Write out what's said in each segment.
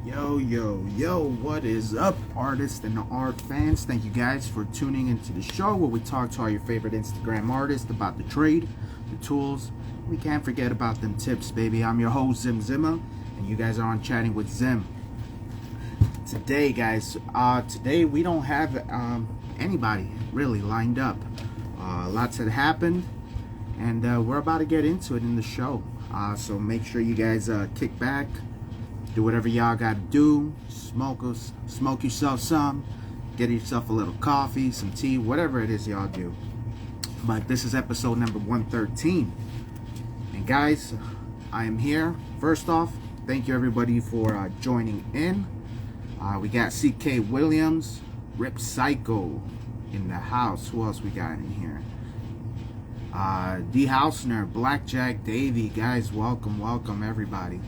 Yo, what is up, artists and art fans? Thank you guys for tuning into the show where we talk to all your favorite Instagram artists about the trade, the tools. We can't forget about them tips, baby. I'm your host, Zimzimma, and you guys are on Chatting with Zim. Today, guys, today we don't have anybody really lined up. Lots had happened, and we're about to get into it in the show. So make sure you guys kick back, do whatever y'all gotta do, smoke yourself some, get yourself a little coffee, some tea, whatever it is y'all do. But this is episode number 113. And guys, I am here. First off, thank you everybody for joining in. We got CK Williams, Rip Psycho in the house. Who else we got in here? D Hausner, Blackjack Davey. Guys, welcome everybody.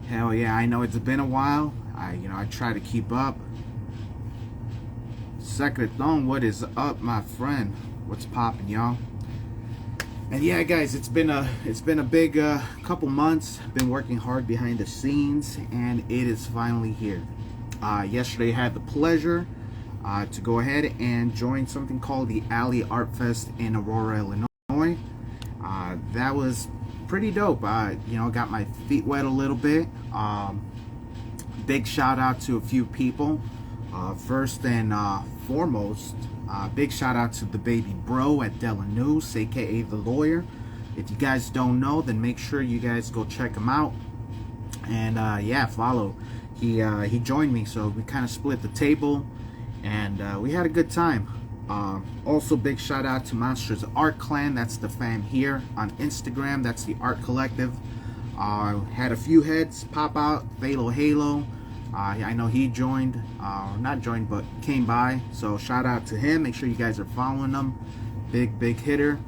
Hell yeah, I know it's been a while. I try to keep up. Secretón, what is up, my friend? What's poppin', y'all? And yeah, guys, it's been a big couple months. Been working hard behind the scenes, and it is finally here. Yesterday, I had the pleasure to go ahead and join something called the Alley Art Fest in Aurora, Illinois. That was pretty dope. Got my feet wet a little bit. Big shout out to a few people. First and foremost, big shout out to the baby bro at Della News, aka the lawyer. If you guys don't know, then make sure you guys go check him out. And yeah, follow. He joined me, so we kind of split the table, and we had a good time. Also, big shout out to Monsters Art Clan. That's the fam here on Instagram. That's the art collective. Had a few heads pop out. Halo. I know he joined, not joined, but came by. So shout out to him. Make sure you guys are following him. Big hitter.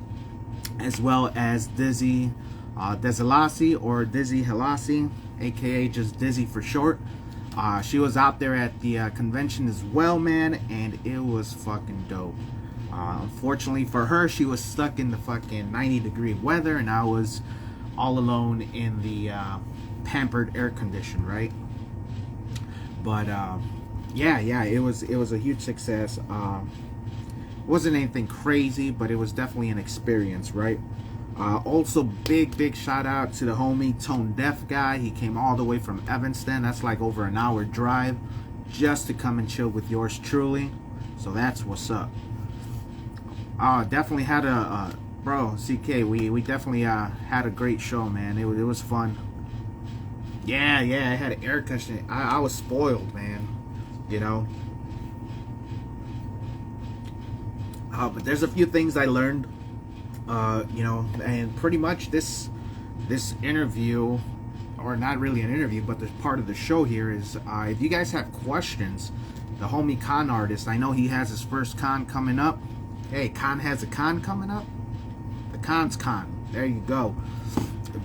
As well as Dizzy Desilasi, or Dizzy Halasi, aka just Dizzy for short. She was out there at the convention as well, man, and it was fucking dope. Unfortunately for her, she was stuck in the fucking 90-degree weather, and I was all alone in the pampered air condition, right? But yeah, it was a huge success. Wasn't anything crazy, but it was definitely an experience, right? Also, big shout out to the homie Tone Deaf guy. He came all the way from Evanston. That's like over an hour drive just to come and chill with yours truly. So that's what's up. Definitely had a bro, CK. We definitely had a great show, man. It was fun. Yeah, I had an air conditioning. I was spoiled, man. But there's a few things I learned. And pretty much this interview, or not really an interview, but the part of the show here is, if you guys have questions, the homie con artist, I know he has his first con coming up. Hey, con has a con coming up. The con's con. There you go.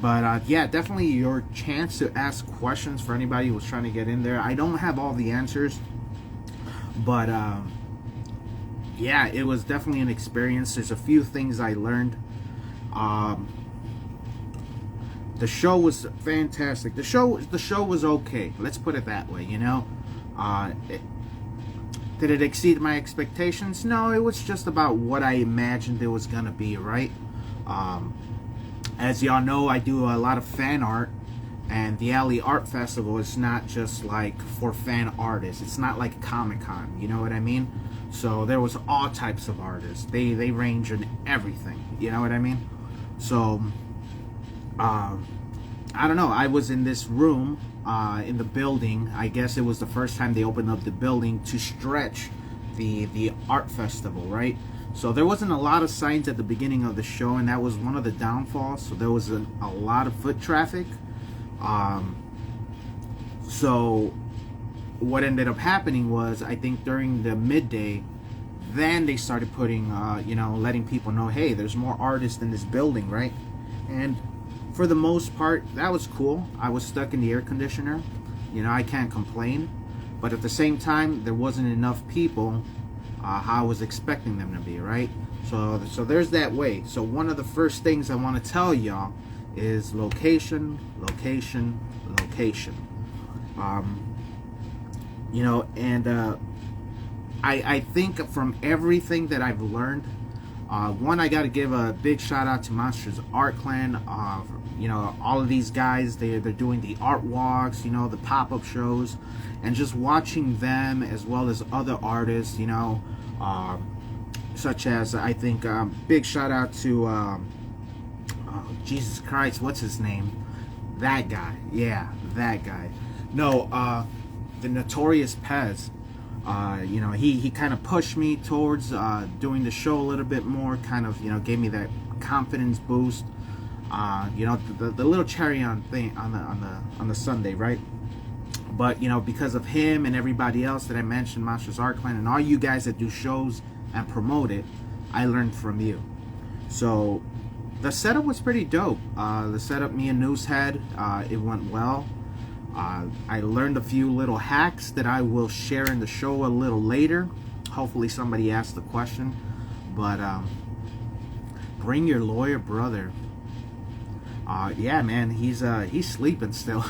But yeah, definitely your chance to ask questions for anybody who's trying to get in there. I don't have all the answers, but yeah, it was definitely an experience. There's a few things I learned. The show was fantastic. The show was okay. Let's put it that way. Did it exceed my expectations? No, it was just about what I imagined it was gonna be, right? As y'all know, I do a lot of fan art, and the Alley Art Festival is not just like for fan artists. It's not like Comic-Con, you know what I mean? So there was all types of artists. They range in everything, you know what I mean? So I don't know, I was in this room in the building. I guess it was the first time they opened up the building to stretch the art festival, right? So there wasn't a lot of signs at the beginning of the show, and that was one of the downfalls. So there was a lot of foot traffic. So what ended up happening was, I think during the midday, then they started putting, letting people know, hey, there's more artists in this building, right? And for the most part, that was cool. I was stuck in the air conditioner. I can't complain. But at the same time, there wasn't enough people how I was expecting them to be, right? So there's that way. So one of the first things I want to tell y'all is location. You know, and I think from everything that I've learned, one, I got to give a big shout out to Monsters Art Clan. You know, all of these guys, they're doing the art walks, you know, the pop-up shows, and just watching them as well as other artists, you know, such as, I think, big shout out to Jesus Christ, what's his name? That guy. Yeah, that guy. No, the Notorious Pez. You know, he kind of pushed me towards doing the show a little bit more, kind of, you know, gave me that confidence boost. You know, the little cherry on the Sunday, right? But, you know, because of him and everybody else that I mentioned, Monsters Art Clan, and all you guys that do shows and promote it, I learned from you. So the setup was pretty dope. The setup, me and News had, it went well. I learned a few little hacks that I will share in the show a little later. Hopefully somebody asked the question. But bring your lawyer brother. Yeah, man, he's sleeping still.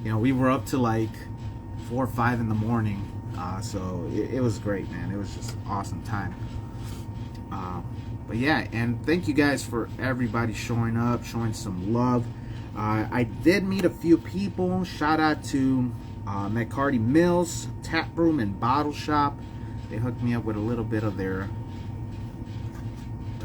You know, we were up to like 4 or 5 in the morning. So it was great, man. It was just an awesome time. But yeah, and thank you guys for everybody showing up, showing some love. I did meet a few people. Shout out to McCarty Mills Tap Room and Bottle Shop. They hooked me up with a little bit of their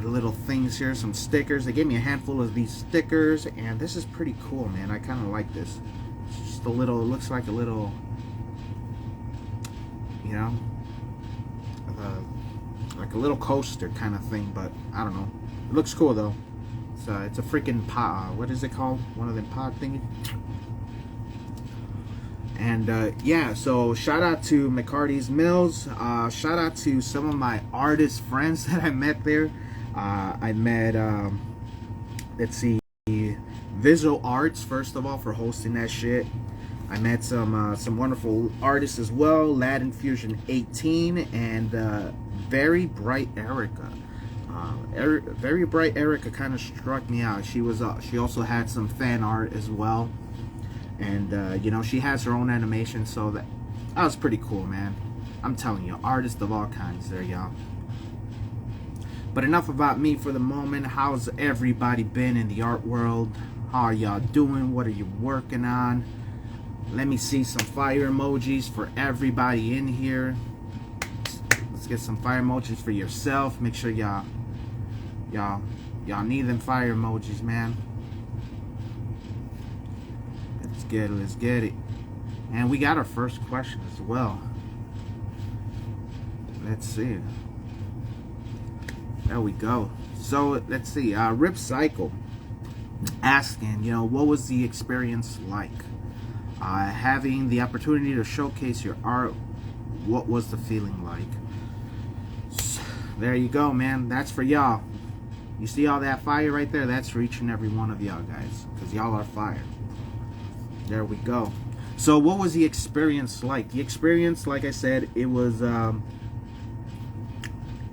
little things here, some stickers. They gave me a handful of these stickers, and this is pretty cool, man. I kind of like this. It's just a little, it looks like a little, you know, like a little coaster kind of thing, but I don't know. It looks cool though. It's a freaking pod. What is it called? One of them pod thingies. And yeah, so shout out to McCarty's Mills. Shout out to some of my artist friends that I met there. I met, let's see, Visual Arts, first of all, for hosting that shit. I met some wonderful artists as well, Latin Fusion 18 and Very Bright Erica. Very Bright Erica kind of struck me out. She also had some fan art as well, and you know, she has her own animation, so that was pretty cool, man. I'm telling you, artists of all kinds there, y'all. But enough about me for the moment. How's everybody been in the art world? How are y'all doing? What are you working on? Let me see some fire emojis for everybody in here. Let's get some fire emojis for yourself. Make sure y'all need them fire emojis, man. Let's get it. And we got our first question as well. Let's see. There we go. So let's see. Rip Cycle asking, you know, what was the experience like? Having the opportunity to showcase your art, what was the feeling like? So, there you go, man. That's for y'all. You see all that fire right there? That's for each and every one of y'all guys, because y'all are fire. There we go. So what was the experience like? The experience, like I said, it was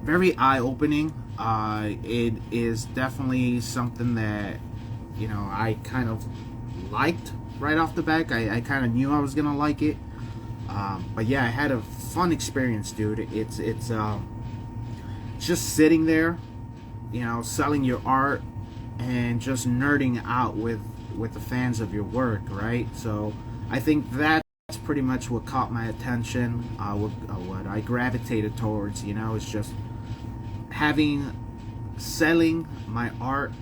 very eye-opening. It is definitely something that, you know, I kind of liked right off the back. I kind of knew I was gonna like it. But yeah, I had a fun experience, dude. It's just sitting there, you know, selling your art and just nerding out with the fans of your work, right? So I think that's pretty much what caught my attention, what I gravitated towards, you know. It's just selling my art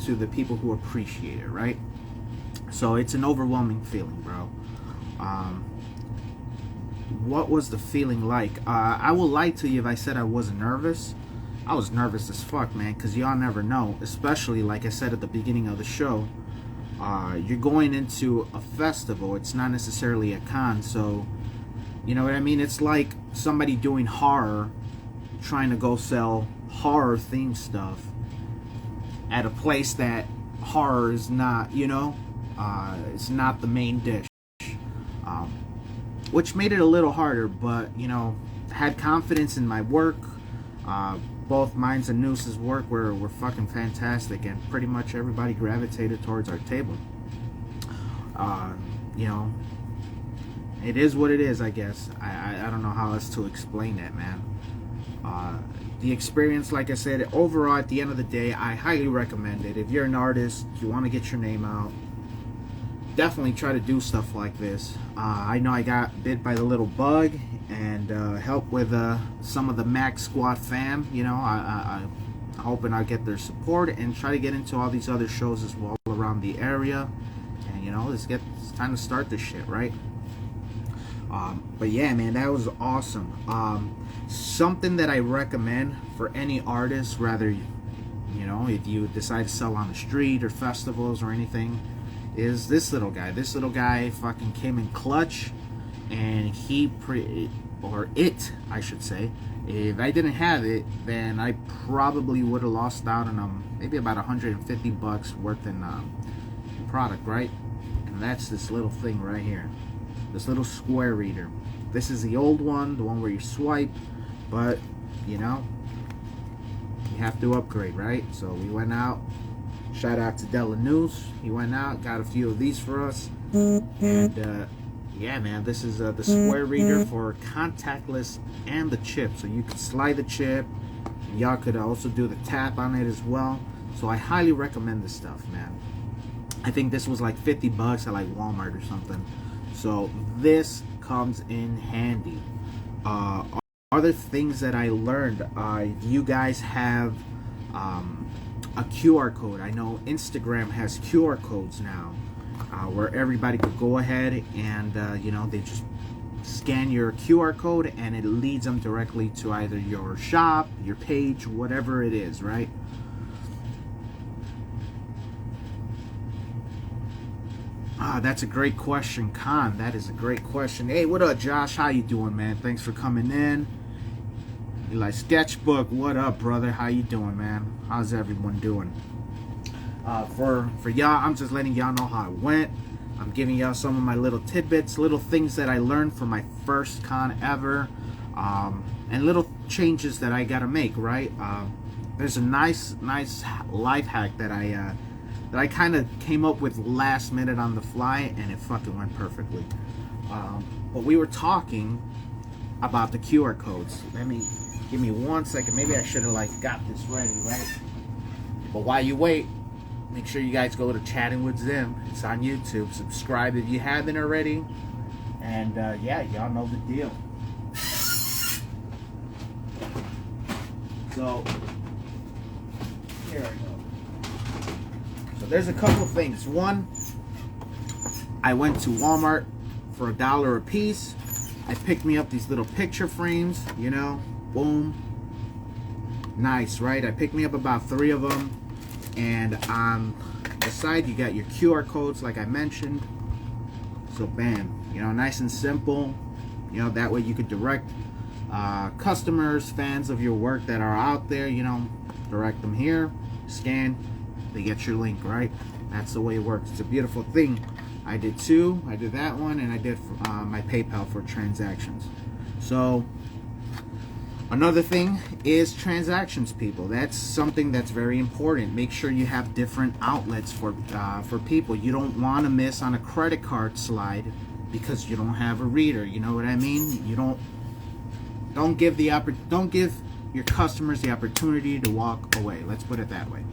to the people who appreciate it, right? So it's an overwhelming feeling, bro. What was the feeling like? I will lie to you if I said I wasn't nervous. I was nervous as fuck, man, because y'all never know. Especially, like I said at the beginning of the show, you're going into a festival. It's not necessarily a con, so you know what I mean? It's like somebody doing horror trying to go sell horror themed stuff at a place that horror is not, you know, it's not the main dish, which made it a little harder. But you know, had confidence in my work. Both mine's and Noose's work were fucking fantastic, and pretty much everybody gravitated towards our table. You know, it is what it is, I guess. I don't know how else to explain that, man. The experience, like I said, overall, at the end of the day, I highly recommend it. If you're an artist, you want to get your name out, definitely try to do stuff like this. I know I got bit by the little bug, and help with some of the Mac Squad fam. You know, I'm hoping I'll get their support and try to get into all these other shows as well around the area. And you know, it's time to start this shit, right? But yeah, man, that was awesome. Something that I recommend for any artist, rather, you know, if you decide to sell on the street or festivals or anything, is this little guy. This little guy fucking came in clutch, and I should say. If I didn't have it, then I probably would have lost out on maybe about $150 worth in product, right? And that's this little thing right here, this little square reader. This is the old one, the one where you swipe, but you know, you have to upgrade, right? So we went out. Shout out to Della News. He went out, got a few of these for us, and yeah, man, this is the square reader for contactless and the chip. So you could slide the chip. Y'all could also do the tap on it as well. So I highly recommend this stuff, man. I think this was like $50 at like Walmart or something. So this comes in handy. Other things that I learned, you guys have a QR code. I know Instagram has QR codes now, where everybody could go ahead and you know, they just scan your QR code and it leads them directly to either your shop, your page, whatever it is, right? That's a great question, Khan. That is a great question. Hey, what up, Josh? How you doing, man? Thanks for coming in. You like Sketchbook? What up, brother? How you doing, man? How's everyone doing? For y'all, I'm just letting y'all know how it went. I'm giving y'all some of my little tidbits, little things that I learned from my first con ever, and little changes that I gotta make, right? There's a nice life hack that I kind of came up with last minute on the fly, and it fucking went perfectly. But we were talking about the QR codes. Give me 1 second. Maybe I should have like got this ready, right? But while you wait, make sure you guys go to Chatting with Zim. It's on YouTube. Subscribe if you haven't already. And yeah, y'all know the deal. So here I go. So there's a couple of things. One, I went to Walmart for $1 a piece. I picked me up these little picture frames, you know, boom. Nice, right? I picked me up about 3 of them. And on the side, you got your QR codes, like I mentioned. So bam, you know, nice and simple. You know, that way you could direct customers, fans of your work that are out there, you know, direct them here, scan, they get your link, right? That's the way it works. It's a beautiful thing. I did 2. I did that one, and I did my PayPal for transactions. So another thing is transactions, people. That's something that's very important. Make sure you have different outlets for people. You don't want to miss on a credit card slide because you don't have a reader. You know what I mean? You don't give your customers the opportunity to walk away. Let's put it that way.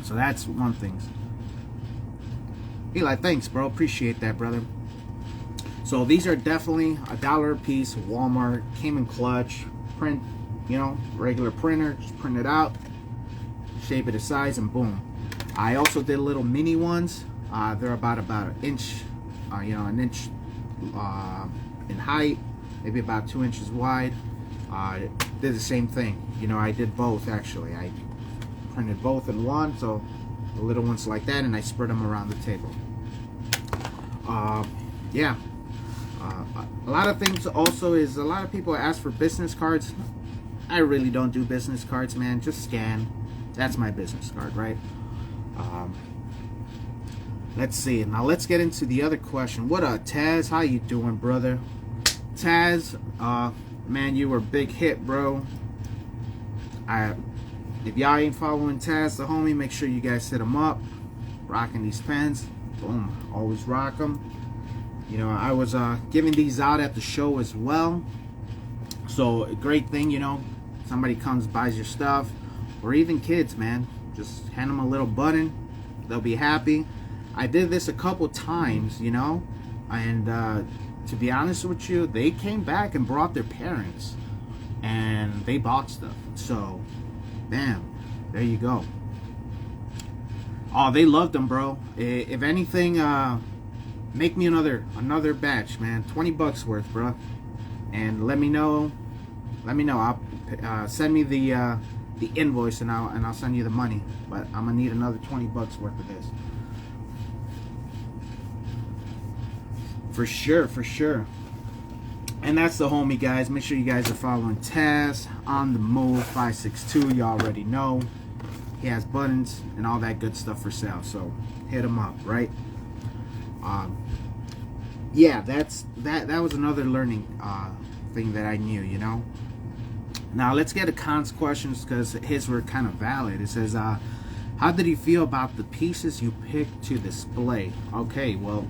So that's one thing. Eli, thanks, bro. Appreciate that, brother. So these are definitely $1 a piece. Walmart, came in clutch. Print, you know, regular printer, just print it out, shape it a size, and boom. I also did little mini ones. They're about an inch, you know, an inch in height, maybe about 2 inches wide. Did the same thing. You know, I did both actually. I printed both in one, so the little ones like that, and I spread them around the table. Yeah. A lot of things also is a lot of people ask for business cards. I really don't do business cards, man. Just scan. That's my business card, right? Let's see. Now let's get into the other question. What up, Taz? How you doing, brother? Taz, man, you were a big hit, bro. If y'all ain't following Taz, the homie, make sure you guys hit him up. Rocking these pens. Boom. Always rock them. You know, I was giving these out at the show as well. So a great thing, you know, somebody comes, buys your stuff, or even kids, man, just hand them a little button, they'll be happy. I did this a couple times, you know, and to be honest with you, they came back and brought their parents, and they bought stuff. So, bam, there you go. Oh, they loved them, bro. If anything, make me another batch, man. 20 bucks worth, bro. And let me know. I'll send me the invoice, and I'll send you the money. But I'm gonna need another 20 bucks worth of this. For sure, for sure. And that's the homie, guys. Make sure you guys are following Taz on the Move 562. You already know. He has buttons and all that good stuff for sale. So hit him up, right? Yeah, that was another learning thing that I knew, you know. Now let's get to Khan's questions, because his were kind of valid. It says, how did you feel about the pieces you picked to display? Okay, well,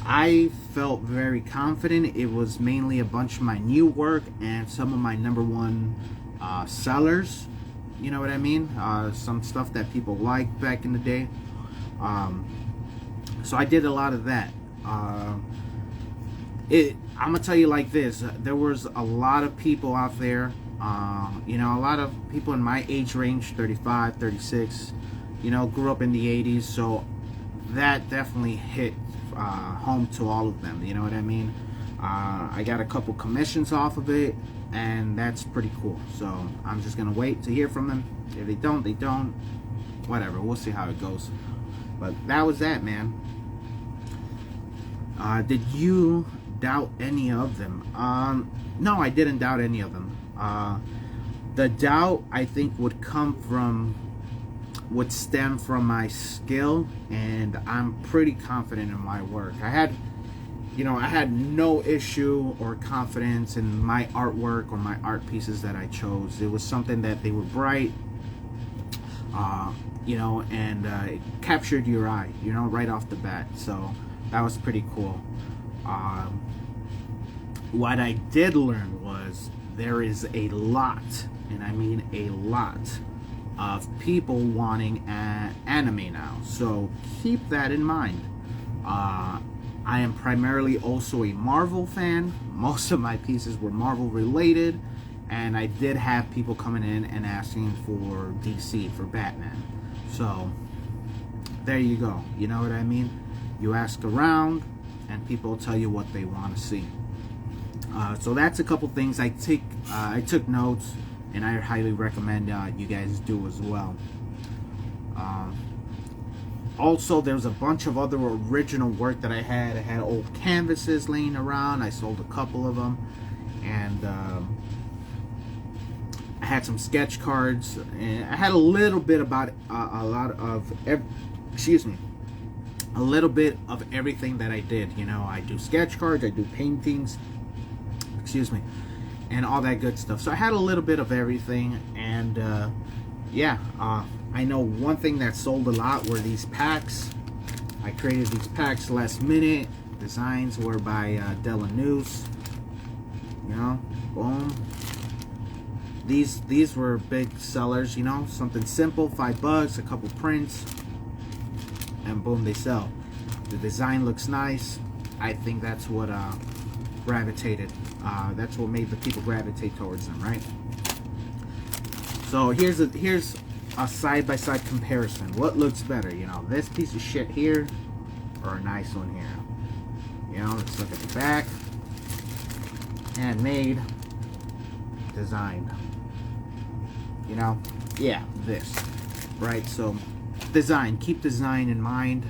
I felt very confident. It was mainly a bunch of my new work and some of my #1 sellers. You know what I mean? Some stuff that people liked back in the day. So I did a lot of that. I'm gonna tell you like this. There was a lot of people out there. You know, a lot of people in my age range, 35, 36. You know, grew up in the 80s. So that definitely hit home to all of them. You know what I mean? I got a couple commissions off of it, and that's pretty cool. So I'm just gonna wait to hear from them. If they don't, they don't. Whatever, we'll see how it goes. But that was that, man. Did you doubt any of them? No, I didn't doubt any of them. The doubt, I think, would stem from my skill, and I'm pretty confident in my work. I had no issue or confidence in my artwork or my art pieces that I chose. It was something that they were bright, you know, and it captured your eye, you know, right off the bat. So that was pretty cool. What I did learn was there is a lot, and I mean a lot, of people wanting anime now. So keep that in mind. I am primarily also a Marvel fan. Most of my pieces were Marvel related, and I did have people coming in and asking for DC, for Batman. So there you go. You know what I mean? You ask around, and people tell you what they want to see. So that's a couple things I took notes, and I highly recommend you guys do as well. Also, there's a bunch of other original work that I had. I had old canvases laying around. I sold a couple of them, and I had some sketch cards, and I had a little bit about a little bit of everything that I did. You know, I do sketch cards, I do paintings, and all that good stuff. So I had a little bit of everything, and yeah, I know one thing that sold a lot were these packs. I created these packs last minute. Designs were by Della News. You know, boom. These were big sellers. You know, something simple, $5, a couple prints, and boom, they sell. The design looks nice. I think that's what gravitated. That's what made the people gravitate towards them, right? So here's a side-by-side comparison. What looks better, you know, this piece of shit here, or a nice one here? You know, let's look at the back. Handmade, designed. You know, yeah, this, right? So design, keep design in mind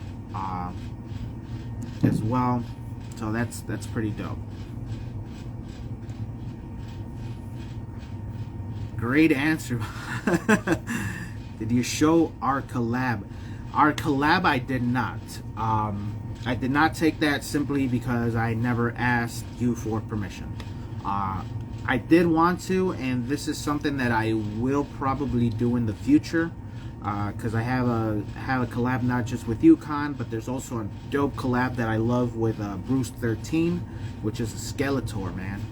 as well. So that's pretty dope. Great answer. Did you show our collab? Our collab, I did not. I did not take that simply because I never asked you for permission. I did want to, and this is something that I will probably do in the future. because I have a collab not just with Yukon, but there's also a dope collab that I love with Bruce 13, which is a Skeletor, man.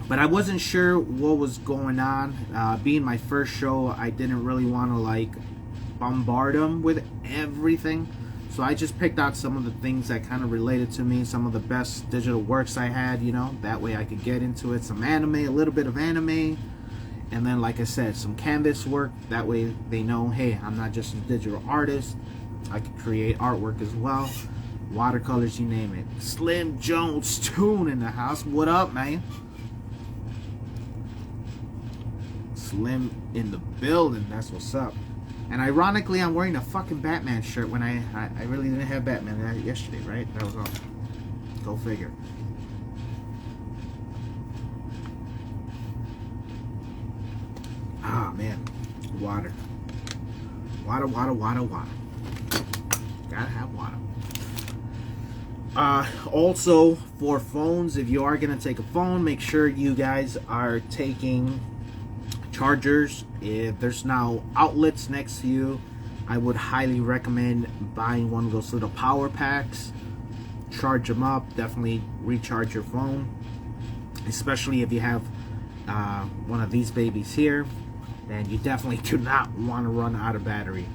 But I wasn't sure what was going on. Being my first show, I didn't really want to like bombard them with everything. So I just picked out some of the things that kind of related to me, some of the best digital works I had, you know, that way I could get into it. Some anime, a little bit of anime, and then like I said, some canvas work, that way they know, hey, I'm not just a digital artist, I can create artwork as well. Watercolors, you name it. Slim Jones Tune in the house. What up, man? Slim in the building, that's what's up. And ironically, I'm wearing a fucking Batman shirt when I really didn't have Batman yesterday, right? That was all. Go figure. Ah, man. Water. Water, water, water, water. Gotta have water. Also, for phones, if you are going to take a phone, make sure you guys are taking chargers. If there's now outlets next to you, I would highly recommend buying one of those little power packs. Charge them up. Definitely recharge your phone, especially if you have one of these babies here. Then you definitely do not want to run out of battery.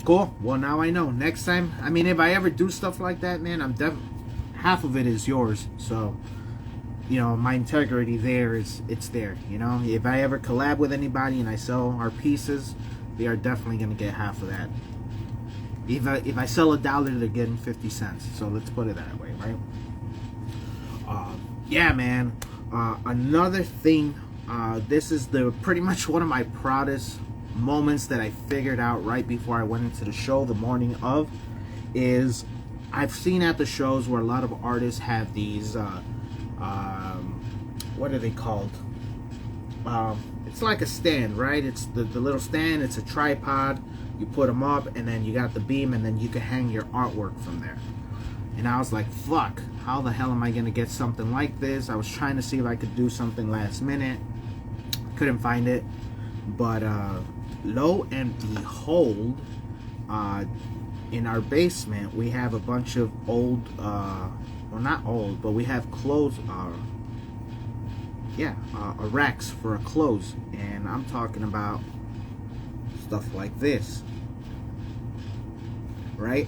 Cool. Well, now I know. Next time, I mean, if I ever do stuff like that, man, I'm definitely, half of it is yours. So, you know, my integrity there it's there. You know, if I ever collab with anybody and I sell our pieces, they are definitely gonna get half of that. If I sell $1, they're getting 50 cents. So let's put it that way, right? Yeah, man. Another thing. This is pretty much one of my proudest moments that I figured out right before I went into the show the morning of, is I've seen at the shows where a lot of artists have these what are they called? It's like a stand, right? It's the little stand. It's a tripod. You put them up, and then you got the beam, and then you can hang your artwork from there. And I was like, fuck, how the hell am I gonna get something like this? I was trying to see if I could do something last minute. Couldn't find it. But lo and behold, in our basement we have a bunch of old, well, not old, but we have clothes, racks for our clothes, and I'm talking about stuff like this, right?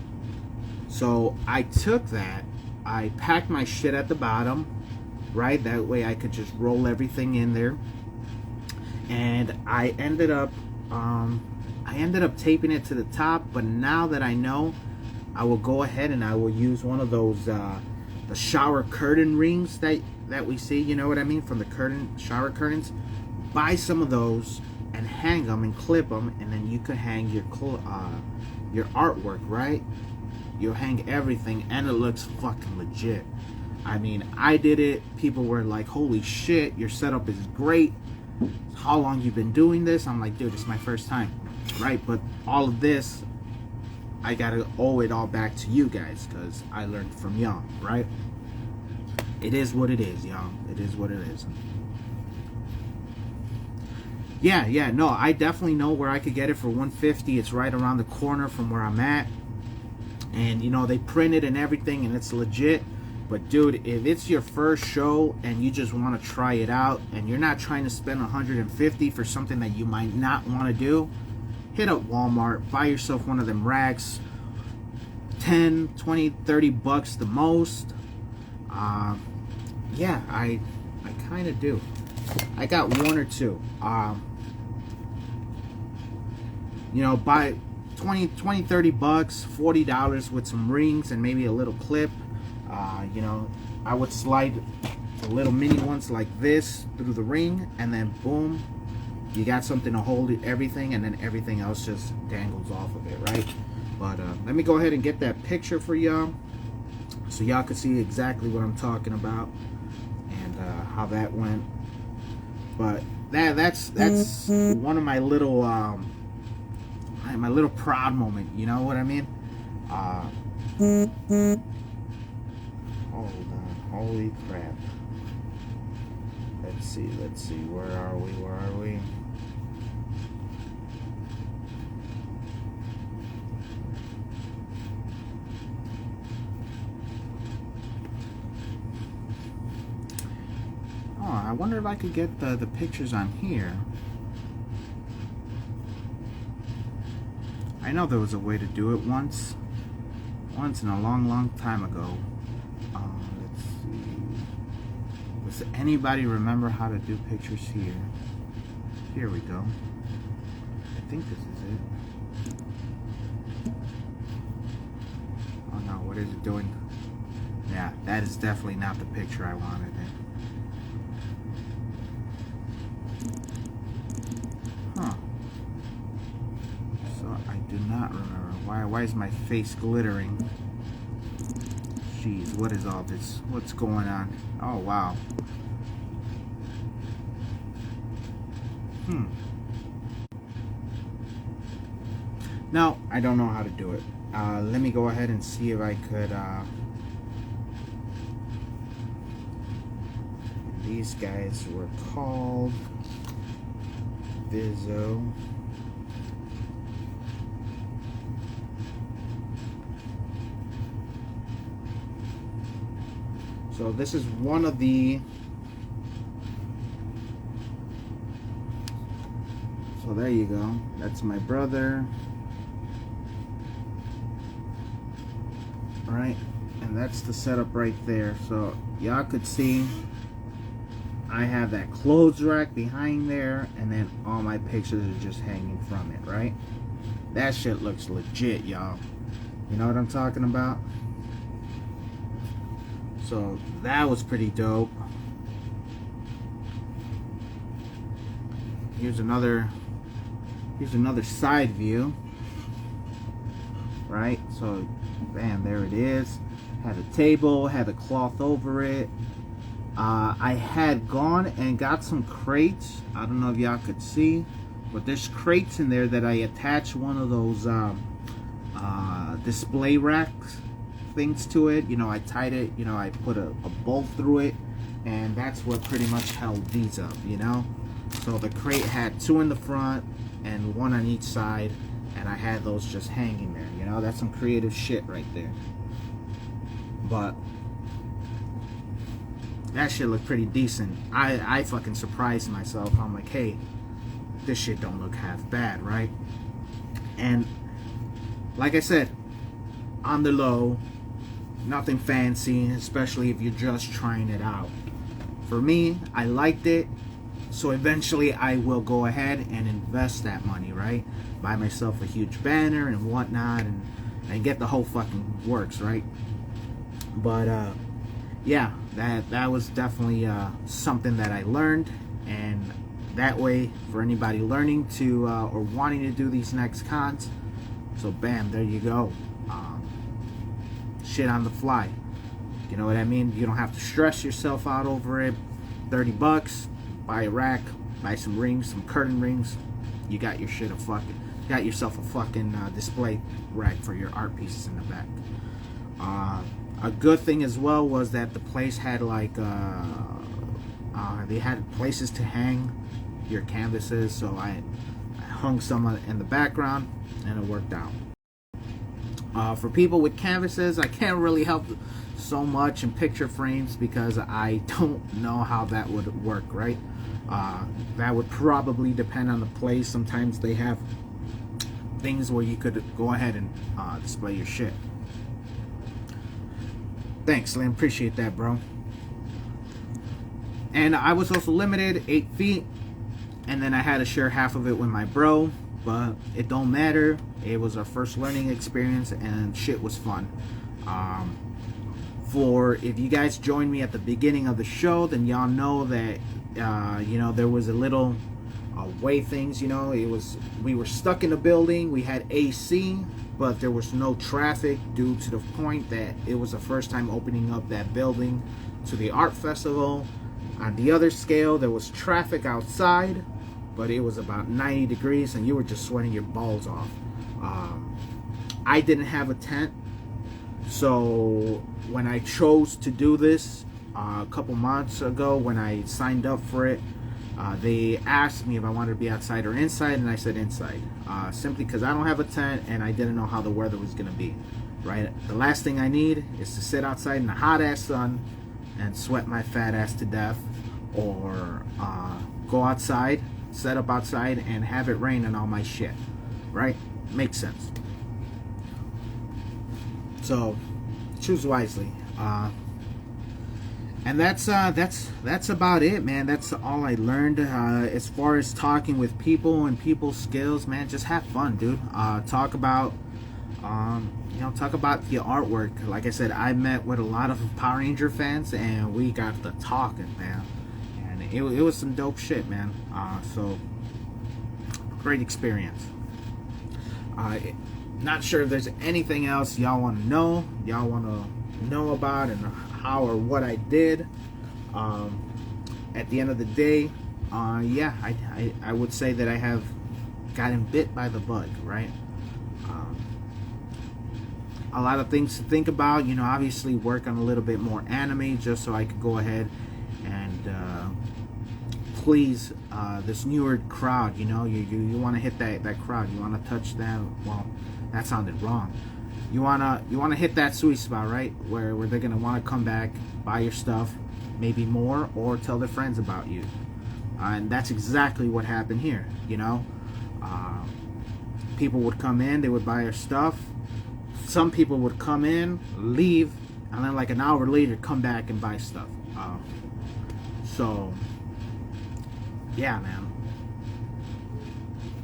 So I took that, I packed my shit at the bottom, right? That way I could just roll everything in there. And I ended up taping it to the top. But now that I know, I will go ahead and I will use one of those the shower curtain rings that we see, you know what I mean, from the shower curtains. Buy some of those and hang them and clip them, and then you could hang your artwork, right? You'll hang everything, and it looks fucking legit. I mean, I did it. People were like, "Holy shit, your setup is great. How long you been doing this?" I'm like, dude, it's my first time, right? But all of this, I gotta owe it all back to you guys, because I learned from y'all, right? It is what it is, y'all. It is what it is. Yeah, no, I definitely know where I could get it for $150. It's right around the corner from where I'm at. And, you know, they print it and everything, and it's legit. But, dude, if it's your first show and you just want to try it out, and you're not trying to spend $150 for something that you might not want to do, hit up Walmart, buy yourself one of them racks, 10, 20, 30 bucks the most. Yeah, I kind of do. I got one or two. You know, buy 20, 30 bucks, $40 with some rings and maybe a little clip. You know, I would slide the little mini ones like this through the ring, and then boom, you got something to hold everything, and then everything else just dangles off of it, right? But let me go ahead and get that picture for y'all, so y'all can see exactly what I'm talking about and how that went. But that's one of my little proud moment, you know what I mean? Hold on, holy crap. Let's see, where are we? Oh, I wonder if I could get the pictures on here. I know there was a way to do it once in a long time ago. Let's see. Does anybody remember how to do pictures here? Here we go. I think this is it. Oh no, what is it doing? Yeah, that is definitely not the picture I wanted. Huh. So I do not remember. Why is my face glittering? Jeez, what is all this? What's going on? Oh wow. No, I don't know how to do it. Let me go ahead and see if I could these guys were called Vizzo. So this is one of the, so there you go. That's my brother. Right, and that's the setup right there. So y'all could see I have that clothes rack behind there, and then all my pictures are just hanging from it, right? That shit looks legit, y'all. You know what I'm talking about? So that was pretty dope. Here's another side view. Right? So bam, there it is. Had a table, had a cloth over it. I had gone and got some crates. I don't know if y'all could see, but there's crates in there that I attached one of those display racks things to it. You know, I tied it, you know, I put a bolt through it, and that's what pretty much held these up, you know. So the crate had two in the front and one on each side, and I had those just hanging there, you know. That's some creative shit right there. But that shit looked pretty decent. I fucking surprised myself. I'm like, hey, this shit don't look half bad, right? And like I said, on the low, nothing fancy, especially if you're just trying it out. For me, I liked it, so eventually I will go ahead and invest that money, right? Buy myself a huge banner and whatnot, and get the whole fucking works, right? But yeah, that was definitely something that I learned, and that way, for anybody learning to or wanting to do these next cons, so bam, there you go. Shit on the fly. You know what I mean? You don't have to stress yourself out over it. 30 bucks, buy a rack, buy some rings, some curtain rings. You got your shit got yourself a fucking display rack for your art pieces in the back. A good thing as well was that the place had like they had places to hang your canvases, so I hung some in the background, and it worked out. For people with canvases, I can't really help so much in picture frames because I don't know how that would work, right? That would probably depend on the place. Sometimes they have things where you could go ahead and display your shit. Thanks, Lynn. Appreciate that, bro. And I was also limited 8 feet, and then I had to share half of it with my bro. But it don't matter. It was our first learning experience, and shit was fun. For if you guys joined me at the beginning of the show, then y'all know that you know, there was a little way things, you know, we were stuck in a building. We had AC, but there was no traffic due to the point that it was the first time opening up that building to the art festival. On the other scale, there was traffic outside, but it was about 90 degrees and you were just sweating your balls off. I didn't have a tent, so when I chose to do this, a couple months ago when I signed up for it. They asked me if I wanted to be outside or inside, and I said inside, simply because I don't have a tent and I didn't know how the weather was going to be. Right, the last thing I need is to sit outside in the hot ass sun and sweat my fat ass to death, or go outside, set up outside, and have it rain on all my shit. Right, makes sense. So choose wisely. And that's about it, man. That's all I learned as far as talking with people and people's skills, man. Just have fun, dude. Talk about talk about the artwork. Like I said, I met with a lot of Power Ranger fans, and we got to talking, man. And it was some dope shit, man. So great experience. Not sure if there's anything else y'all want to know. Y'all want to know about and how or what I did. At the end of the day, yeah, I would say that I have gotten bit by the bug, right? A lot of things to think about. Obviously work on a little bit more anime just so I could go ahead and please this newer crowd. You want to hit that crowd. You want to touch them. Well, that sounded wrong. You wanna hit that sweet spot, right? Where they're gonna want to come back, buy your stuff, maybe more, or tell their friends about you. And that's exactly what happened here. People would come in, they would buy our stuff. Some people would come in, leave, and then like an hour later come back and buy stuff. So yeah, man.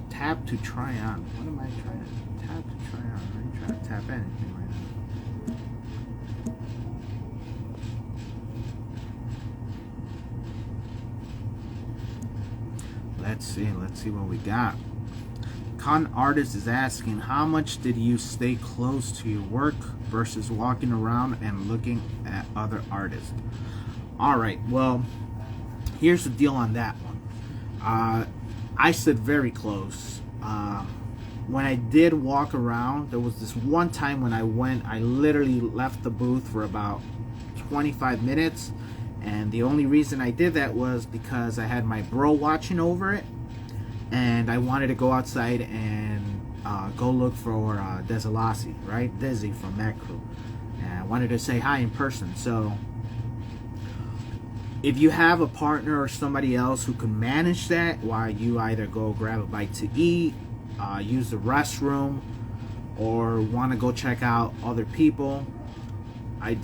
Tap to try on. What am I trying to tap to try on? I ain't trying to tap anything right now. Let's see what we got. Con artist is asking, how much did you stay close to your work versus walking around and looking at other artists? All right, well, here's the deal on that one. I stood very close. When I did walk around, there was this one time when I literally left the booth for about 25 minutes, and the only reason I did that was because I had my bro watching over it, and I wanted to go outside and go look for Desalasi, right? Desi from that crew. And I wanted to say hi in person. So if you have a partner or somebody else who can manage that while you either go grab a bite to eat, use the restroom, or want to go check out other people, I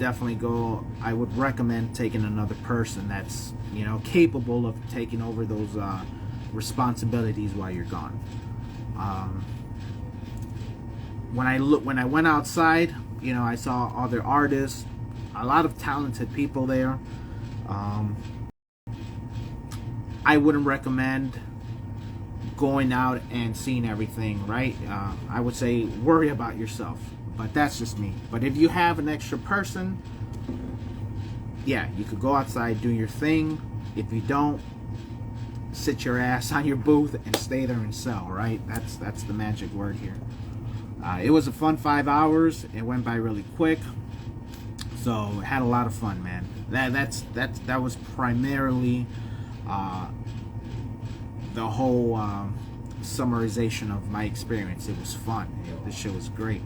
would recommend taking another person that's capable of taking over those responsibilities while you're gone. When I went outside, I saw other artists, a lot of talented people there. I wouldn't recommend going out and seeing everything, right? I would say worry about yourself, but that's just me. But if you have an extra person, yeah, you could go outside, do your thing. If you don't, sit your ass on your booth and stay there and sell, right? That's the magic word here. It was a fun 5 hours. It went by really quick, so had a lot of fun, man. That was primarily the whole summarization of my experience. It was fun. This shit was great.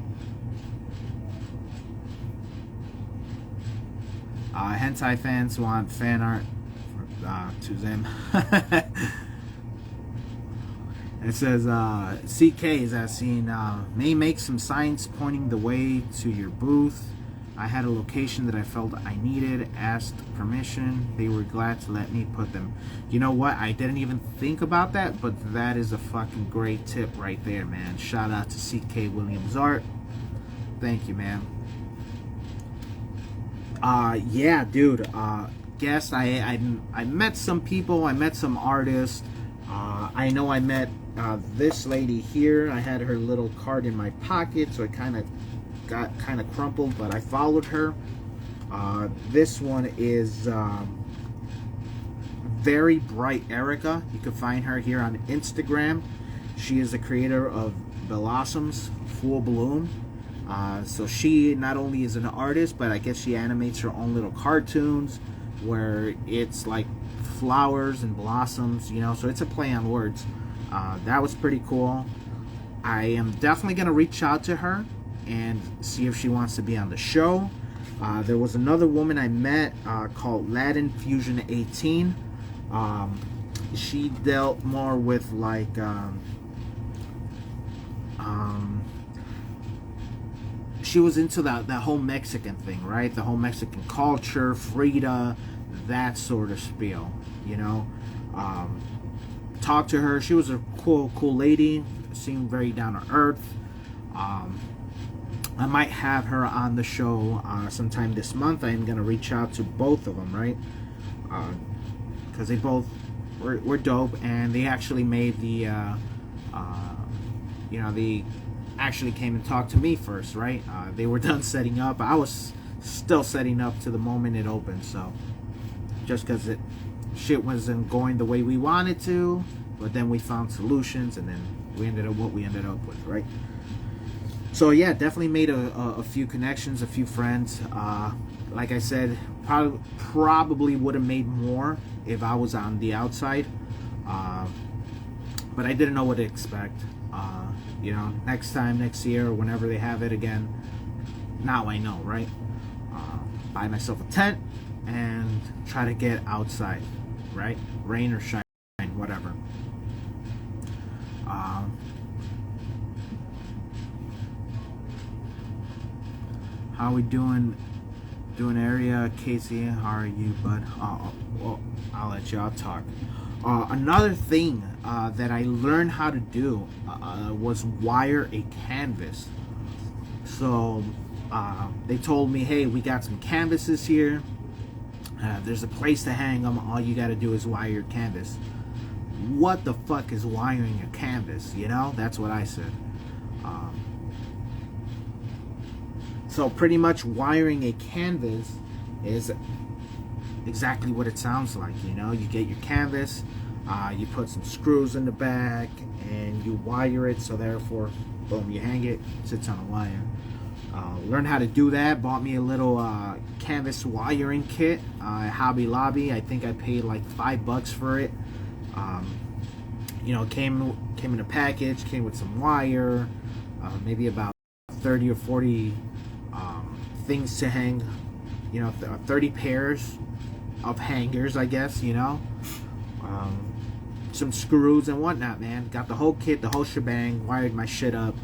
Hentai fans want fan art to them. It says CK is asking, may make some signs pointing the way to your booth. I had a location that I felt I needed, asked permission. They were glad to let me put them. You know what? I didn't even think about that, but that is a fucking great tip right there, man. Shout out to CK Williams Art. Thank you, man. Yeah, dude. Guess I met some people. I met some artists. I know I met this lady here. I had her little card in my pocket, so it got kind of crumpled, but I followed her. This one is Very Bright Erica. You can find her here on Instagram. She is the creator of Blossoms Full Bloom. So she not only is an artist, but I guess she animates her own little cartoons. where it's like flowers and blossoms, you know, so it's a play on words. That was pretty cool. I am definitely going to reach out to her and see if she wants to be on the show. There was another woman I met called Latin Fusion 18. She dealt more with like she was into that whole Mexican thing, right? The whole Mexican culture, Frida, that sort of spiel, you know. Talked to her. She was a cool lady. Seemed very down to earth. I might have her on the show sometime this month. I am gonna reach out to both of them, right? Because they both were dope, and they actually made the you know, they actually came and talked to me first, right? They were done setting up. I was still setting up to the moment it opened, so just because shit wasn't going the way we wanted to, but then we found solutions, and then we ended up what we ended up with, right? So yeah, definitely made a few connections, a few friends. Like I said, probably would have made more if I was on the outside, but I didn't know what to expect. You know, next time, next year, whenever they have it again, now I know, right? Buy myself a tent and try to get outside, right? Rain or shine, whatever. How we doing area, Casey? How are you, bud? Well, I'll let y'all talk. Another thing that I learned how to do was wire a canvas. So they told me, hey, we got some canvases here. There's a place to hang them. All you got to do is wire your canvas. What the fuck is wiring a canvas? You know, that's what I said. So pretty much wiring a canvas is exactly what it sounds like. You know, you get your canvas, you put some screws in the back, and you wire it. So therefore, boom, you hang it, sits on a wire. Learned how to do that. Bought me a little canvas wiring kit at Hobby Lobby. I think I paid like $5 for it. You know, came in a package. Came with some wire, maybe about 30 or 40 things to hang. You know, 30 pairs of hangers, I guess. You know, some screws and whatnot. Man, got the whole kit, the whole shebang. Wired my shit up.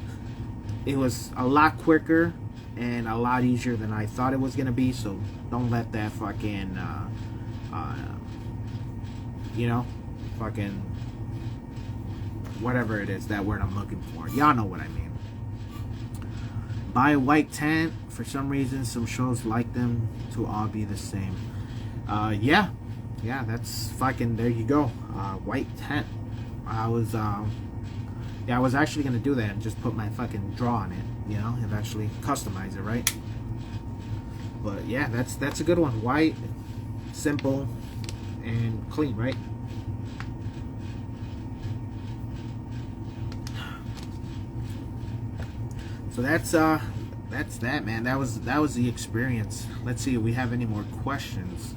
It was a lot quicker and a lot easier than I thought it was gonna be. So don't let that fucking you know, fucking whatever it is, that word I'm looking for. Y'all know what I mean. Buy a white tent. For some reason, some shows like them to all be the same. Yeah, that's fucking, there you go. White tent. I was actually gonna do that and just put my fucking draw on it, you know, eventually customize it, right? But yeah, that's a good one. White, simple, and clean, right? So that's that, man. That was the experience. Let's see if we have any more questions.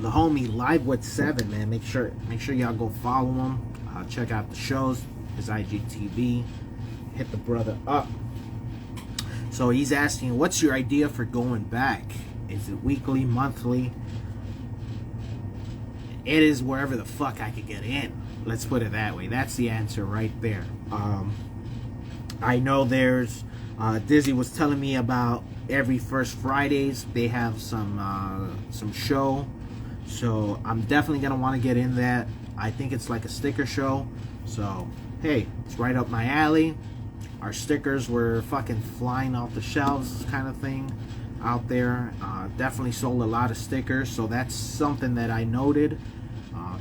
The homie Live with 7, man. Make sure y'all go follow him. Check out the shows, his IGTV. Hit the brother up. So he's asking, what's your idea for going back? Is it weekly, monthly? It is wherever the fuck I could get in. Let's put it that way. That's the answer right there. I know there's Dizzy was telling me about every first Fridays they have some show. So I'm definitely gonna want to get in that. I think it's like a sticker show. So hey, it's right up my alley. Our stickers were fucking flying off the shelves, kind of thing, out there. Definitely sold a lot of stickers. So that's something that I noted.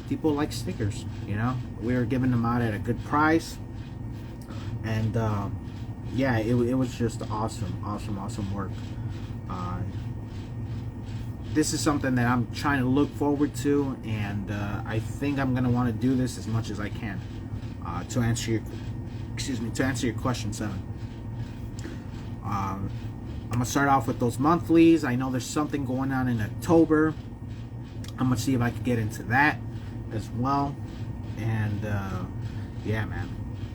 People like stickers, you know. We were giving them out at a good price, and yeah, it was just awesome work. This is something that I'm trying to look forward to, and I think I'm gonna want to do this as much as I can. To answer your question 7. gonna start off with those monthlies. I know there's something going on in October. I'm gonna see if I can get into that as well. And yeah, man.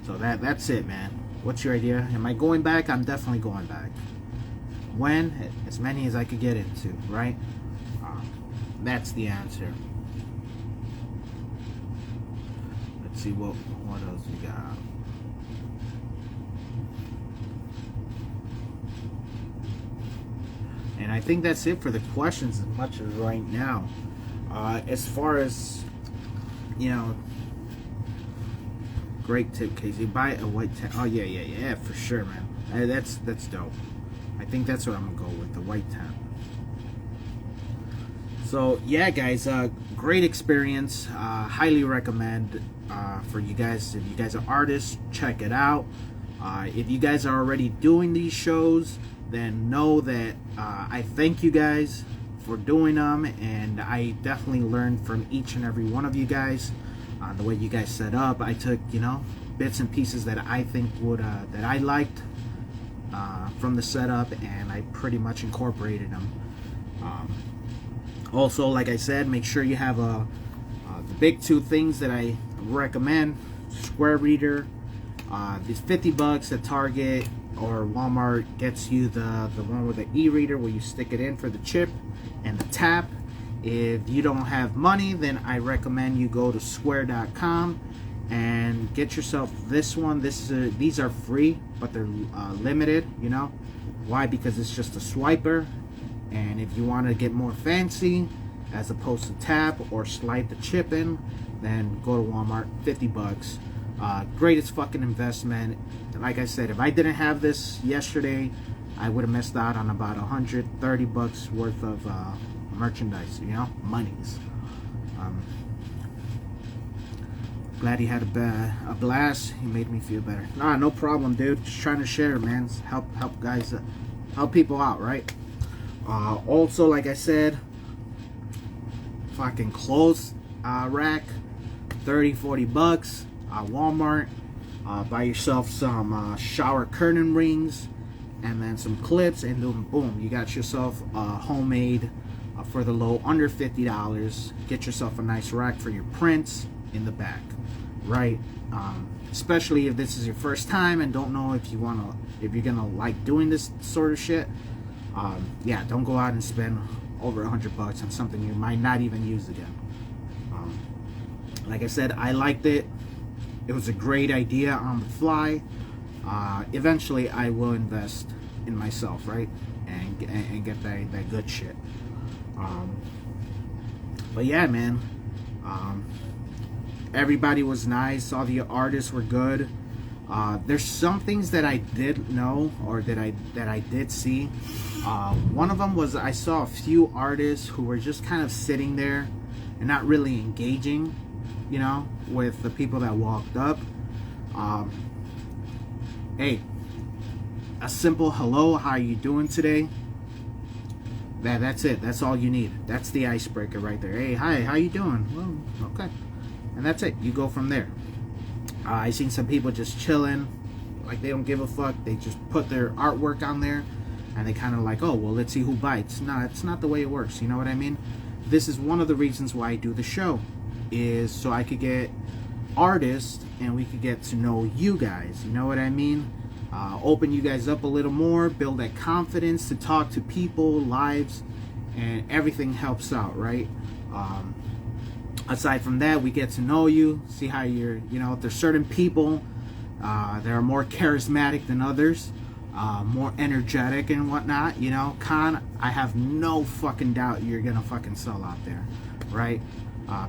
So that's it, man. What's your idea? Am I going back? I'm definitely going back. When? As many as I could get into, right? That's the answer. Let's see what else we got. And I think that's it for the questions as much as right now. As far as, you know, great tip, Casey. Buy a white tent. Oh yeah, for sure, man. That's dope. I think that's what I'm gonna go with, the white tent. So yeah, guys, great experience. Highly recommend for you guys. If you guys are artists, check it out. If you guys are already doing these shows, then know that I thank you guys for doing them, and I definitely learned from each and every one of you guys. The way you guys set up, I took, you know, bits and pieces that I think would that I liked from the setup, and I pretty much incorporated them. Also, like I said, make sure you have the big two things that I recommend: Square Reader. These $50 at Target or Walmart gets you the one with the e-reader where you stick it in for the chip and the tap. If you don't have money, then I recommend you go to square.com and get yourself this one. These are free, but they're limited, you know. Why? Because it's just a swiper. And if you want to get more fancy, as opposed to tap or slide the chip in, then go to Walmart. $50. Greatest fucking investment. Like I said, if I didn't have this yesterday, I would have missed out on about $130 worth of merchandise, you know, monies. Glad he had a blast. He made me feel better. Nah, no problem, dude. Just trying to share, man. Help guys, help people out, right? Also, like I said, fucking clothes rack, $30-40. Walmart. Buy yourself some shower curtain rings, and then some clips, and then boom, you got yourself homemade for the low, under $50. Get yourself a nice rack for your prints in the back, right? Especially if this is your first time and don't know if you're gonna like doing this sort of shit. Yeah, don't go out and spend over $100 on something you might not even use again. Like I said, I liked it. It was a great idea on the fly. Eventually, I will invest in myself, right, and get that good shit. But yeah, man. Everybody was nice. All the artists were good. There's some things that I did know, or that I did see. One of them was I saw a few artists who were just kind of sitting there and not really engaging, you know, with the people that walked up. Hey, a simple hello, how are you doing today? That's it. That's all you need. That's the icebreaker right there. Hey, hi, how you doing? Well, okay. And that's it. You go from there. I seen some people just chilling, like they don't give a fuck. They just put their artwork on there, and they kind of like, oh, well, let's see who bites. No, it's not the way it works. You know what I mean? This is one of the reasons why I do the show, is so I could get artists and we could get to know you guys. You know what I mean? Open you guys up a little more, build that confidence to talk to people, lives, and everything helps out, right? Aside from that, we get to know you, see how you're, you know, there's certain people that are more charismatic than others, more energetic and whatnot, you know. I have no fucking doubt you're gonna fucking sell out there, right?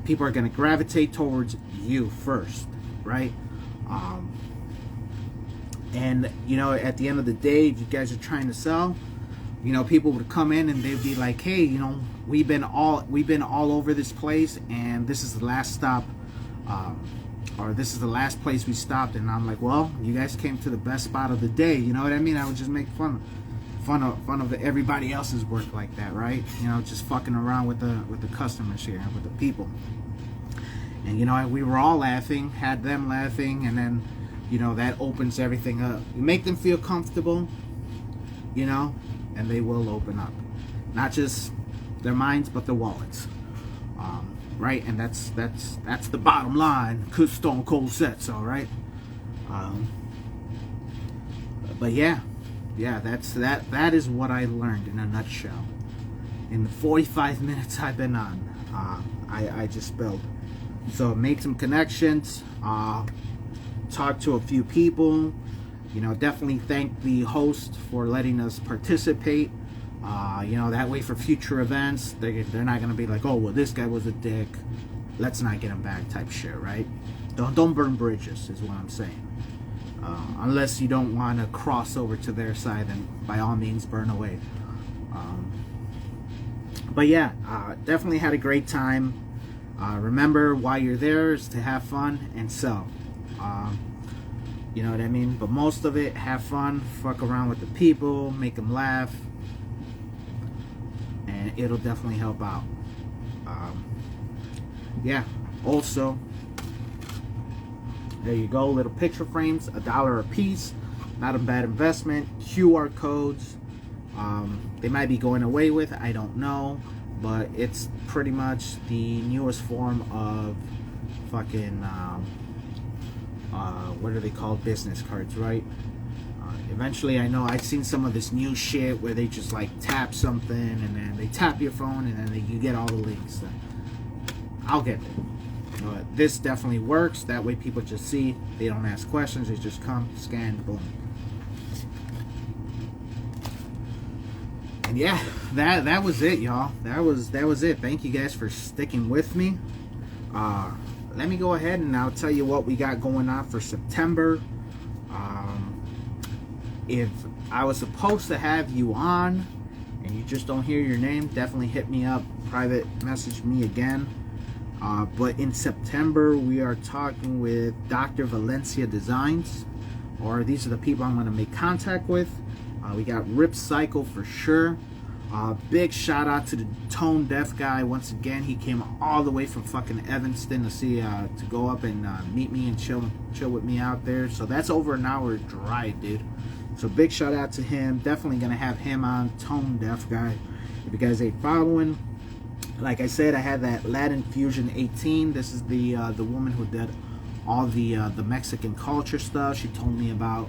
People are gonna gravitate towards you first, right? And you know, at the end of the day, if you guys are trying to sell, you know, people would come in and they'd be like, hey, you know, we've been all over this place, and this is the last stop, or this is the last place we stopped. And I'm like, well, you guys came to the best spot of the day. You know what I mean? I would just make fun of everybody else's work like that, right? You know, just fucking around with the customers here, with the people. And you know, we were all laughing, had them laughing, and then, you know, that opens everything up. You make them feel comfortable, you know, and they will open up, not just their minds but their wallets. Right, and that's the bottom line. Cause Stone Cold sets, all right. But yeah, that is what I learned in a nutshell. In the 45 minutes I've been on, I just spilled. So made some connections, talked to a few people. You know, definitely thank the host for letting us participate. You know, that way for future events, they're not gonna be like, oh, well, this guy was a dick, let's not get him back type shit, right? Don't burn bridges is what I'm saying. Unless you don't want to cross over to their side, then by all means burn away. But yeah, definitely had a great time. Remember, while you're there is to have fun and sell. You know what I mean? But most of it, have fun, fuck around with the people, make them laugh, and it'll definitely help out. Yeah, also, there you go, little picture frames, $1 a piece, not a bad investment. QR codes, they might be going away with, I don't know, but it's pretty much the newest form of fucking what are they called, business cards, right? Eventually, I know I've seen some of this new shit where they just like tap something and then they tap your phone and then you get all the links. I'll get there. But this definitely works. That way people just see, they don't ask questions, they just come, scan, boom. And yeah, that was it, y'all. That was it. Thank you guys for sticking with me. Let me go ahead and I'll tell you what we got going on for September. If I was supposed to have you on and you just don't hear your name, definitely hit me up, private message me again. But in September, we are talking with Dr. Valencia Designs, or these are the people I'm going to make contact with. We got Rip Cycle for sure. Big shout out to the tone deaf guy. Once again, he came all the way from fucking Evanston to see to go up and meet me and chill with me out there. So that's over an hour drive, dude. So big shout out to him. Definitely gonna have him on, tone deaf guy. If you guys ain't following, like I said, I had that Latin Fusion 18. This is the woman who did all the Mexican culture stuff. She told me about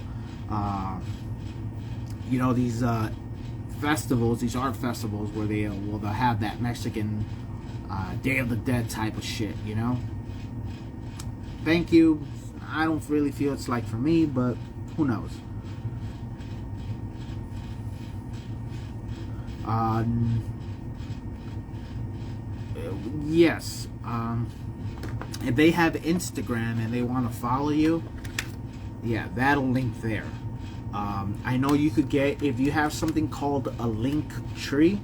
you know, these festivals, these art festivals where they'll have that Mexican Day of the Dead type of shit, you know. Thank you. I don't really feel it's like for me, but who knows. Yes, if they have Instagram and they want to follow you, yeah, that'll link there. I know you could get, if you have something called a link tree,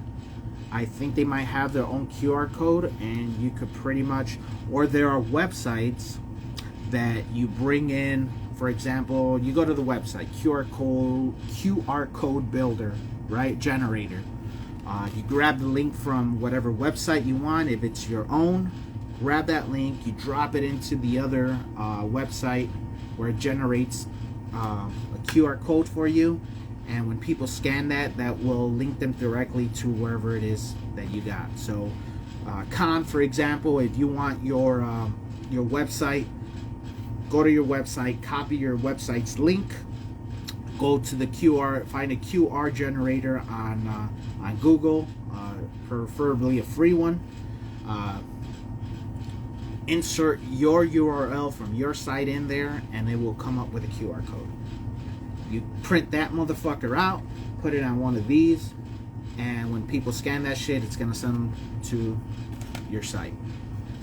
I think they might have their own QR code, and you could pretty much, or there are websites that you bring in. For example, you go to the website, QR code builder, right, generator. You grab the link from whatever website you want. If it's your own, grab that link, you drop it into the other website where it generates a QR code for you, and when people scan that, that will link them directly to wherever it is that you got. So for example, if you want your website, go to your website, copy your website's link, go to the QR, find a QR generator on Google, preferably a free one. Insert your URL from your site in there, and it will come up with a QR code. You print that motherfucker out, put it on one of these, and when people scan that shit, it's gonna send them to your site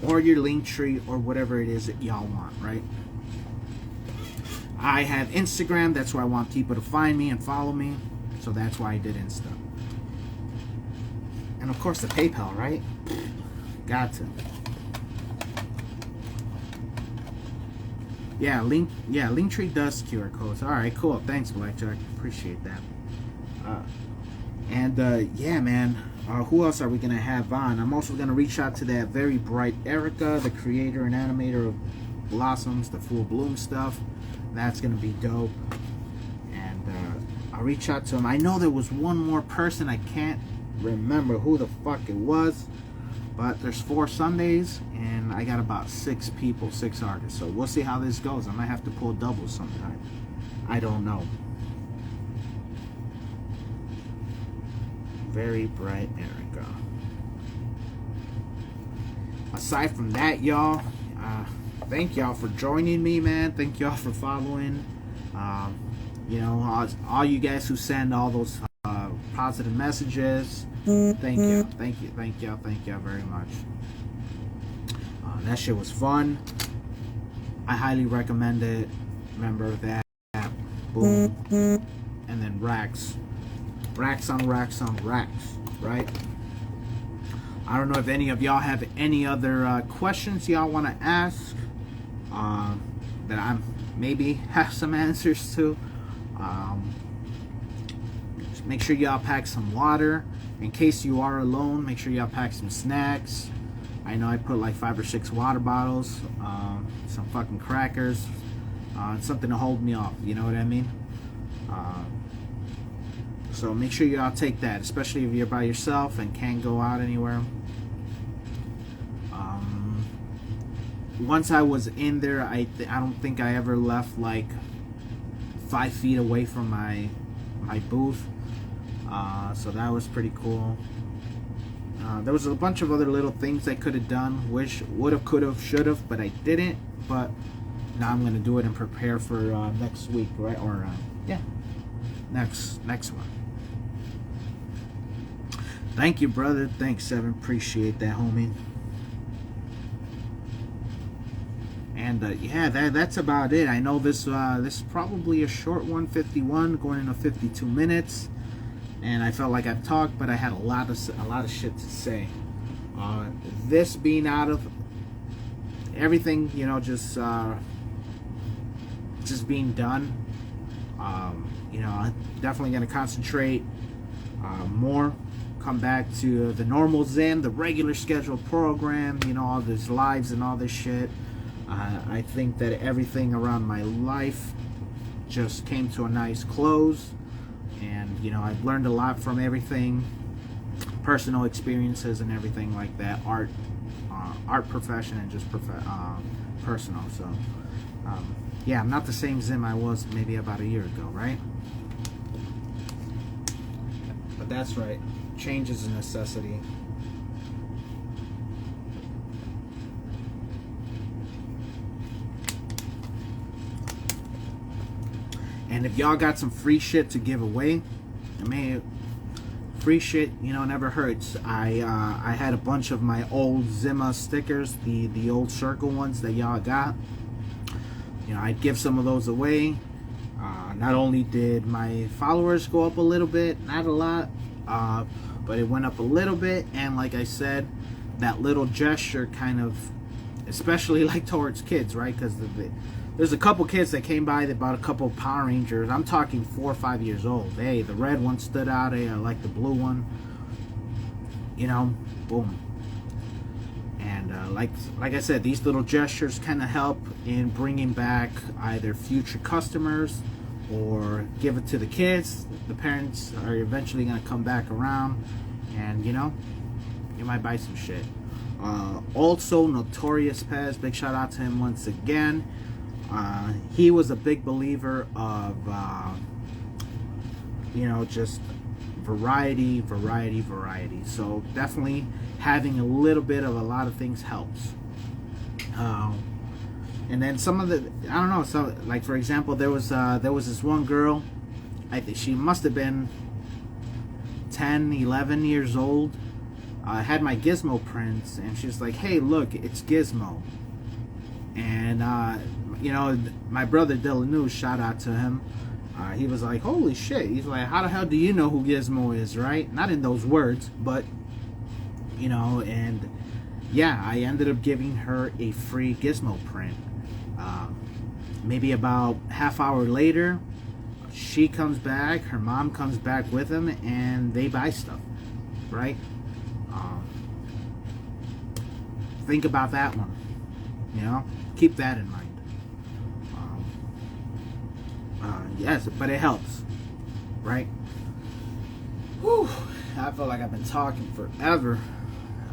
or your link tree or whatever it is that y'all want, right? I have Instagram, that's where I want people to find me and follow me, so that's why I did Insta. And of course the PayPal, right? Got to. Yeah, Linktree does QR codes. All right, cool. Thanks, Blackjack. Appreciate that. Yeah, man. Who else are we gonna have on? I'm also gonna reach out to that very bright Erica, the creator and animator of Blossoms, the Full Bloom stuff. That's gonna be dope. And I'll reach out to them. I know there was one more person. I can't remember who the fuck it was. But there's 4 Sundays, and I got about 6 people, 6 artists. So we'll see how this goes. I might have to pull doubles sometime. I don't know. Very bright Erica. Aside from that, y'all, thank y'all for joining me, man. Thank y'all for following. You know, all you guys who send all those positive messages. Thank you very much. That shit was fun. I highly recommend it. Remember that. Boom. And then racks on racks on racks, right? I don't know if any of y'all have any other questions y'all want to ask that I maybe have some answers to. Just make sure y'all pack some water in case you are alone. Make sure y'all pack some snacks. I know I put like 5 or 6 water bottles, some fucking crackers, something to hold me off, you know what I mean? So make sure y'all take that, especially if you're by yourself and can't go out anywhere. Once I was in there, I don't think I ever left like 5 feet away from my booth. So that was pretty cool. There was a bunch of other little things I could have done, wish, would have, could have, should have, but I didn't. But now I'm gonna do it and prepare for next week, right? Or yeah, next one. Thank you, brother. Thanks, Seven. Appreciate that, homie. And yeah, that's about it. I know this is probably a short one, 51, going into 52 minutes. And I felt like I've talked, but I had a lot of shit to say. This being out of everything, you know, just being done. You know, I'm definitely gonna concentrate more. Come back to the normal Zen, the regular scheduled program. You know, all these lives and all this shit. I think that everything around my life just came to a nice close. And, you know, I've learned a lot from everything, personal experiences and everything like that, art profession and just personal. So, yeah, I'm not the same Zim I was maybe about a year ago, right? But that's right. Change is a necessity. And if y'all got some free shit to give away, I mean, free shit, you know, never hurts. I had a bunch of my old Zimma stickers, the old circle ones that y'all got. You know, I'd give some of those away. Not only did my followers go up a little bit, not a lot, but it went up a little bit. And like I said, that little gesture kind of, especially like towards kids, right? Because there's a couple kids that came by that bought a couple Power Rangers. I'm talking 4 or 5 years old. Hey, the red one stood out. Hey, I like the blue one. You know, boom. And like I said, these little gestures kind of help in bringing back either future customers or give it to the kids. The parents are eventually going to come back around, and you know, you might buy some shit. Also, Notorious Pez, big shout out to him once again. He was a big believer of, you know, just variety. So definitely having a little bit of a lot of things helps. And then some of the, I don't know, so like for example, there was this one girl, I think she must have been 10, 11 years old. I had my Gizmo prints, and she's like, hey, look, it's Gizmo. And you know, my brother Dylan, shout out to him. He was like, holy shit. He's like, how the hell do you know who Gizmo is, right? Not in those words, but, you know, and yeah, I ended up giving her a free Gizmo print. Maybe about half hour later, she comes back, her mom comes back with him, and they buy stuff, right? Think about that one, you know? Keep that in mind. Yes, but it helps, right? Whew, I feel like I've been talking forever.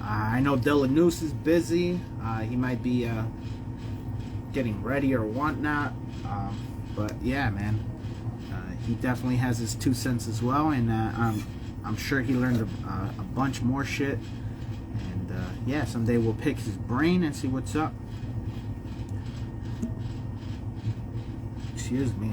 I know Delanoose is busy. He might be getting ready or whatnot. But yeah, man, he definitely has his 2 cents as well, and I'm sure he learned a bunch more shit. And yeah, someday we'll pick his brain and see what's up. Excuse me.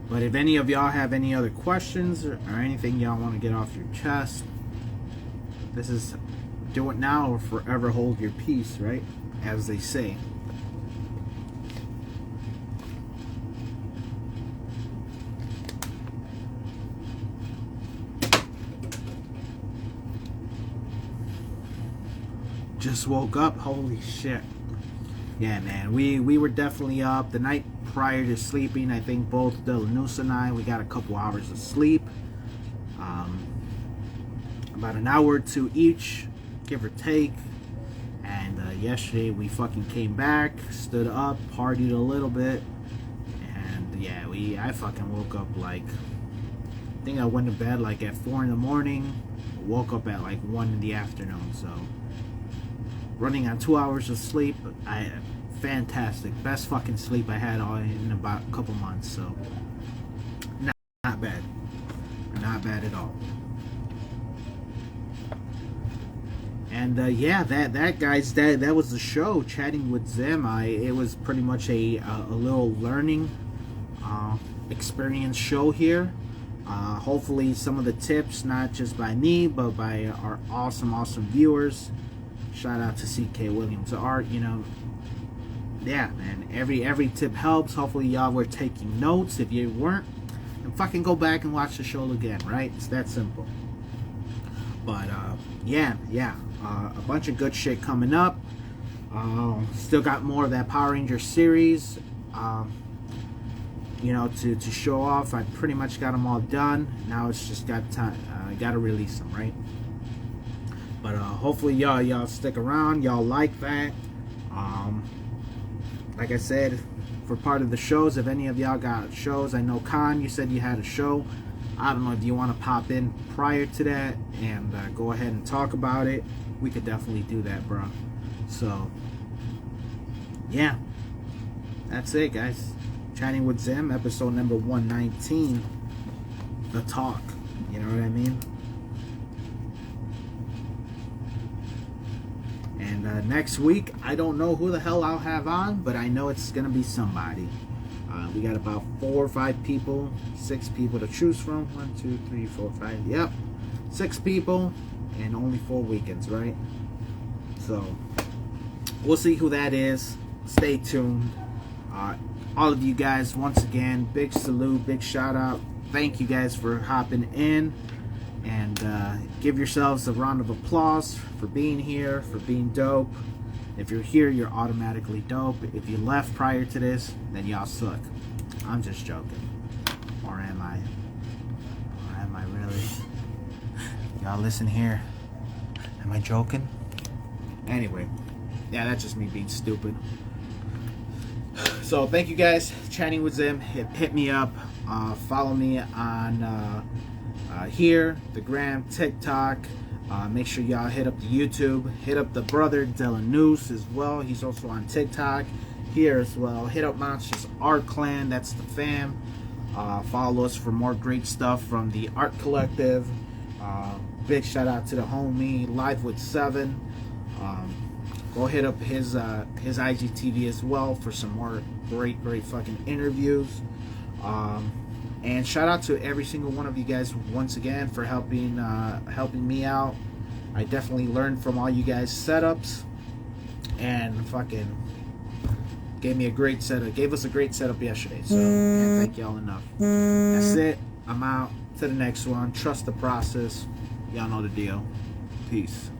But if any of y'all have any other questions or anything y'all want to get off your chest, this is do it now or forever hold your peace, right? As they say. Just woke up. Holy shit. Yeah, man. We were definitely up the night prior to sleeping. I think both Delanoose and I, we got a couple hours of sleep. About an hour or two each, give or take. And yesterday we fucking came back, stood up, partied a little bit. And yeah, I fucking woke up like, I think I went to bed like at 4 in the morning. Woke up at like 1 in the afternoon. So running on 2 hours of sleep. Fantastic, best fucking sleep I had in about a couple months. So not bad, not bad at all. And yeah, that guys, that was the show, Chatting with Zim. It was pretty much a little learning experience show here. Hopefully some of the tips, not just by me, but by our awesome viewers. Shout out to CK Williams Art, you know. Yeah, man, every tip helps. Hopefully y'all were taking notes. If you weren't, then fucking go back and watch the show again, right? It's that simple. But yeah, a bunch of good shit coming up. Still got more of that Power Ranger series, you know, to show off. I pretty much got them all done. Now it's just got time. Gotta release them, right? But hopefully y'all stick around. Y'all like that. Like I said, for part of the shows, if any of y'all got shows, I know Khan, you said you had a show. I don't know if you want to pop in prior to that and go ahead and talk about it. We could definitely do that, bro. So yeah, that's it, guys. Chatting with Zim, episode number 119. The talk. You know what I mean? And next week, I don't know who the hell I'll have on, but I know it's gonna be somebody. We got about 4 or 5 people, 6 people to choose from. 1, 2, 3, 4, 5. Yep, 6 people, and only 4 weekends, right? So we'll see who that is. Stay tuned. All of you guys, once again, big salute, big shout out. Thank you guys for hopping in. And give yourselves a round of applause for being here, for being dope. If you're here, you're automatically dope. If you left prior to this, then y'all suck. I'm just joking. Or am I? Or am I really? Y'all listen here. Am I joking? Anyway, yeah, that's just me being stupid. So thank you guys. Chatting with Zim. Hit me up. Follow me on here, the gram, TikTok. Make sure y'all hit up the YouTube. Hit up the brother Delanoose as well. He's also on TikTok here as well. Hit up Monsters Art Clan. That's the fam. Follow us for more great stuff from the Art Collective. Big shout out to the homie Live with 7. Go hit up his IGTV as well for some more great fucking interviews. And shout out to every single one of you guys once again for helping me out. I definitely learned from all you guys' setups, and fucking gave us a great setup yesterday. So can't thank y'all enough. That's it. I'm out. To the next one. Trust the process. Y'all know the deal. Peace.